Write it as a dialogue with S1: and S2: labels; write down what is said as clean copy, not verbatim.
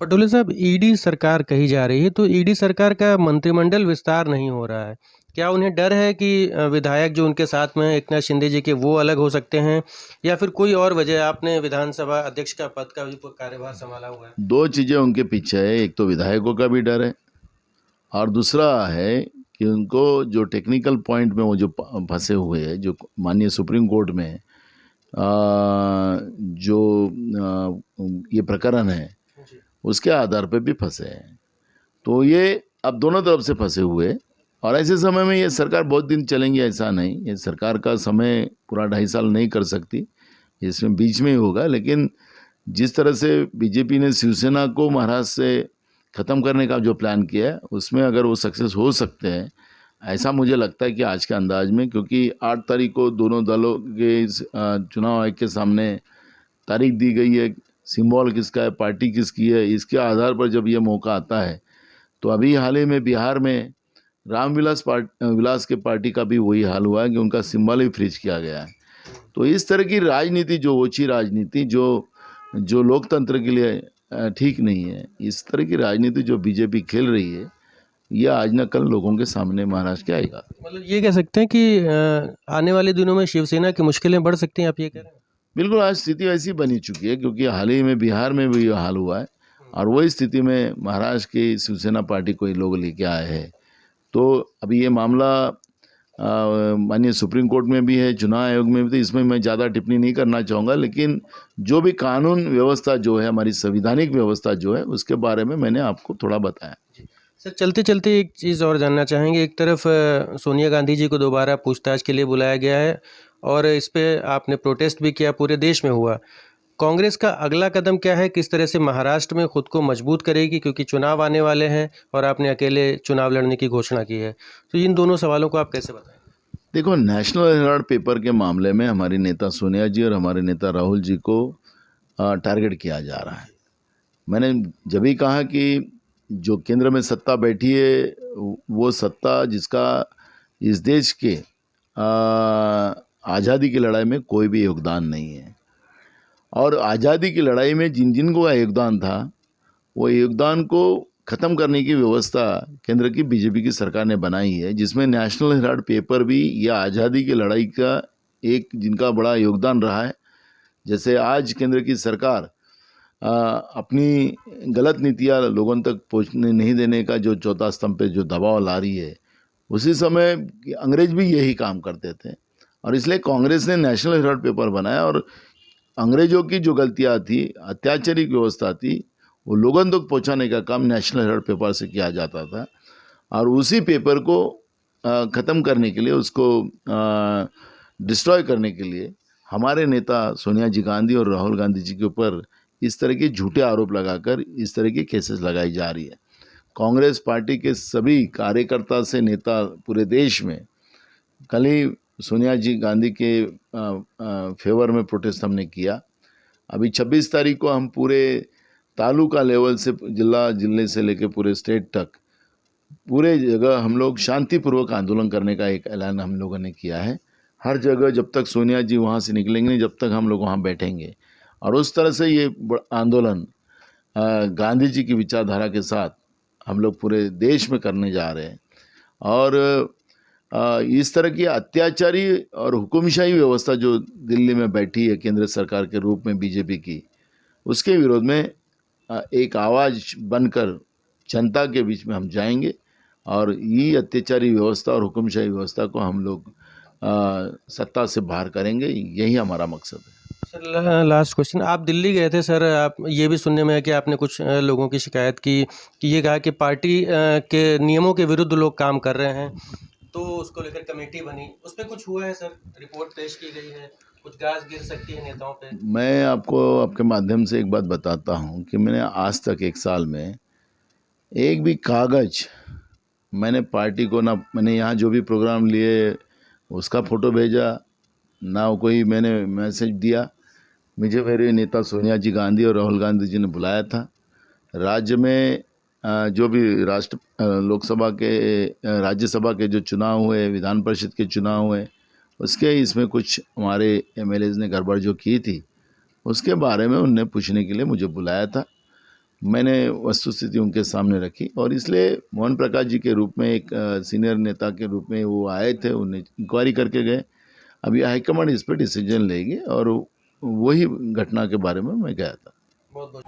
S1: पटोले साहब, ईडी सरकार कही जा रही है, तो ईडी सरकार का मंत्रिमंडल विस्तार नहीं हो रहा है। क्या उन्हें डर है कि विधायक जो उनके साथ में हैं एकनाथ शिंदे जी के, वो अलग हो सकते हैं, या फिर कोई और वजह? आपने विधानसभा अध्यक्ष का पद का भी कार्यभार संभाला हुआ है।
S2: दो चीज़ें उनके पीछे है, एक तो विधायकों का भी डर है और दूसरा है कि उनको जो टेक्निकल पॉइंट में वो जो फंसे हुए हैं, जो माननीय सुप्रीम कोर्ट में जो ये प्रकरण है
S1: जी।
S2: उसके आधार पे भी फंसे हैं। तो ये अब दोनों तरफ से फंसे हुए हैं। और ऐसे समय में ये सरकार बहुत दिन चलेंगी ऐसा नहीं, ये सरकार का समय पूरा 2.5 साल नहीं कर सकती, इसमें बीच में ही होगा। लेकिन जिस तरह से बीजेपी ने शिवसेना को महाराष्ट्र से ख़त्म करने का जो प्लान किया है उसमें अगर वो सक्सेस हो सकते हैं, ऐसा मुझे लगता है कि आज के अंदाज में, क्योंकि 8 तारीख को दोनों दलों के चुनाव आयोग के सामने तारीख दी गई है, सिंबल किसका है, पार्टी किसकी है, इसके आधार पर जब ये मौका आता है तो अभी हाल ही में बिहार में रामविलास विलास के पार्टी का भी वही हाल हुआ है कि उनका सिंबल ही फ्रीज किया गया है। तो इस तरह की राजनीति, जो ओछी राजनीति, जो जो लोकतंत्र के लिए ठीक नहीं है, इस तरह की राजनीति जो बीजेपी खेल रही है, यह आज न कल लोगों के सामने महाराष्ट्र के आएगा।
S1: मतलब ये कह सकते हैं कि आने वाले दिनों में शिवसेना की मुश्किलें बढ़ सकती हैं, आप ये कह रहे हैं?
S2: बिल्कुल, आज स्थिति ऐसी बनी चुकी है क्योंकि हाल ही में बिहार में भी ये हाल हुआ है और वही स्थिति में महाराष्ट्र की शिवसेना पार्टी को ये लोग लेके आए हैं। तो अभी ये मामला माननीय सुप्रीम कोर्ट में भी है, चुनाव आयोग में भी, तो इसमें मैं ज़्यादा टिप्पणी नहीं करना चाहूँगा। लेकिन जो भी कानून व्यवस्था जो है, हमारी संवैधानिक व्यवस्था जो है, उसके बारे में मैंने आपको थोड़ा बताया।
S1: सर, चलते चलते एक चीज़ और जानना चाहेंगे। एक तरफ सोनिया गांधी जी को दोबारा पूछताछ के लिए बुलाया गया है और इस पे आपने प्रोटेस्ट भी किया, पूरे देश में हुआ। कांग्रेस का अगला कदम क्या है? किस तरह से महाराष्ट्र में खुद को मजबूत करेगी, क्योंकि चुनाव आने वाले हैं और आपने अकेले चुनाव लड़ने की घोषणा की है। तो इन दोनों सवालों को आप कैसे बताएं?
S2: देखो, नेशनल हेराल्ड पेपर के मामले में हमारी नेता सोनिया जी और हमारे नेता राहुल जी को टारगेट किया जा रहा है। मैंने जब भी कहा कि जो केंद्र में सत्ता बैठी है, वो सत्ता जिसका इस देश के आज़ादी की लड़ाई में कोई भी योगदान नहीं है, और आज़ादी की लड़ाई में जिन जिन को योगदान था, वो योगदान को ख़त्म करने की व्यवस्था केंद्र की बीजेपी की सरकार ने बनाई है, जिसमें नेशनल हेराल्ड पेपर भी यह आज़ादी की लड़ाई का एक जिनका बड़ा योगदान रहा है। जैसे आज केंद्र की सरकार अपनी गलत नीतियाँ लोगों तक पहुँचने नहीं देने का जो चौथा स्तंभ पे जो दबाव ला रही है, उसी समय अंग्रेज भी यही काम करते थे और इसलिए कांग्रेस ने नेशनल हेराल्ड पेपर बनाया। और अंग्रेजों की जो गलतियाँ थी, अत्याचारिक व्यवस्था थी, वो लोगों तक पहुँचाने का काम नेशनल हेराल्ड पेपर से किया जाता था। और उसी पेपर को ख़त्म करने के लिए, उसको डिस्ट्रॉय करने के लिए हमारे नेता सोनिया जी गांधी और राहुल गांधी जी के ऊपर इस तरह के झूठे आरोप लगाकर इस तरह की केसेस लगाई जा रही है। कांग्रेस पार्टी के सभी कार्यकर्ता से नेता पूरे देश में कल ही सोनिया जी गांधी के फेवर में प्रोटेस्ट हमने किया। अभी 26 तारीख को हम पूरे तालुका लेवल से जिले से लेकर पूरे स्टेट तक पूरे जगह हम लोग शांतिपूर्वक आंदोलन करने का एक ऐलान हम लोगों ने किया है। हर जगह जब तक सोनिया जी वहाँ से निकलेंगे नहीं, जब तक हम लोग वहाँ बैठेंगे। और उस तरह से ये आंदोलन गांधी जी की विचारधारा के साथ हम लोग पूरे देश में करने जा रहे हैं। और इस तरह की अत्याचारी और हुकुमशाही व्यवस्था जो दिल्ली में बैठी है केंद्र सरकार के रूप में बीजेपी की, उसके विरोध में एक आवाज़ बनकर जनता के बीच में हम जाएंगे और ये अत्याचारी व्यवस्था और हुकुमशाही व्यवस्था को हम लोग सत्ता से बाहर करेंगे। यही हमारा मकसद है।
S1: Sir, last question. आप दिल्ली गए थे सर, आप ये भी सुनने में है कि आपने कुछ लोगों की शिकायत की कि ये कहा कि पार्टी के नियमों के विरुद्ध लोग काम कर रहे हैं, तो उसको लेकर कमेटी बनी। उस पर कुछ हुआ है सर? रिपोर्ट पेश की गई है, कुछ गाज गिर सकती है नेताओं पे?
S2: मैं आपको आपके माध्यम से एक बात बताता हूँ कि मैंने आज तक 1 साल में एक भी कागज मैंने पार्टी को, ना मैंने यहाँ जो भी प्रोग्राम लिए उसका फ़ोटो भेजा, ना कोई मैंने मैसेज दिया। मुझे मेरे नेता सोनिया जी गांधी और राहुल गांधी जी ने बुलाया था। राज्य में जो भी लोकसभा के राज्यसभा के जो चुनाव हुए, विधान परिषद के चुनाव हुए, उसके इसमें कुछ हमारे एमएलएज ने गड़बड़ जो की थी, उसके बारे में उनने पूछने के लिए मुझे बुलाया था। मैंने वस्तुस्थिति उनके सामने रखी और इसलिए मोहन प्रकाश जी के रूप में एक सीनियर नेता के रूप में वो आए थे, उन्हें इंक्वायरी करके गए। अभी हाईकमांड इस पर डिसीजन लेगी और वही घटना के बारे में मैं गया था।
S1: बहुत बहुत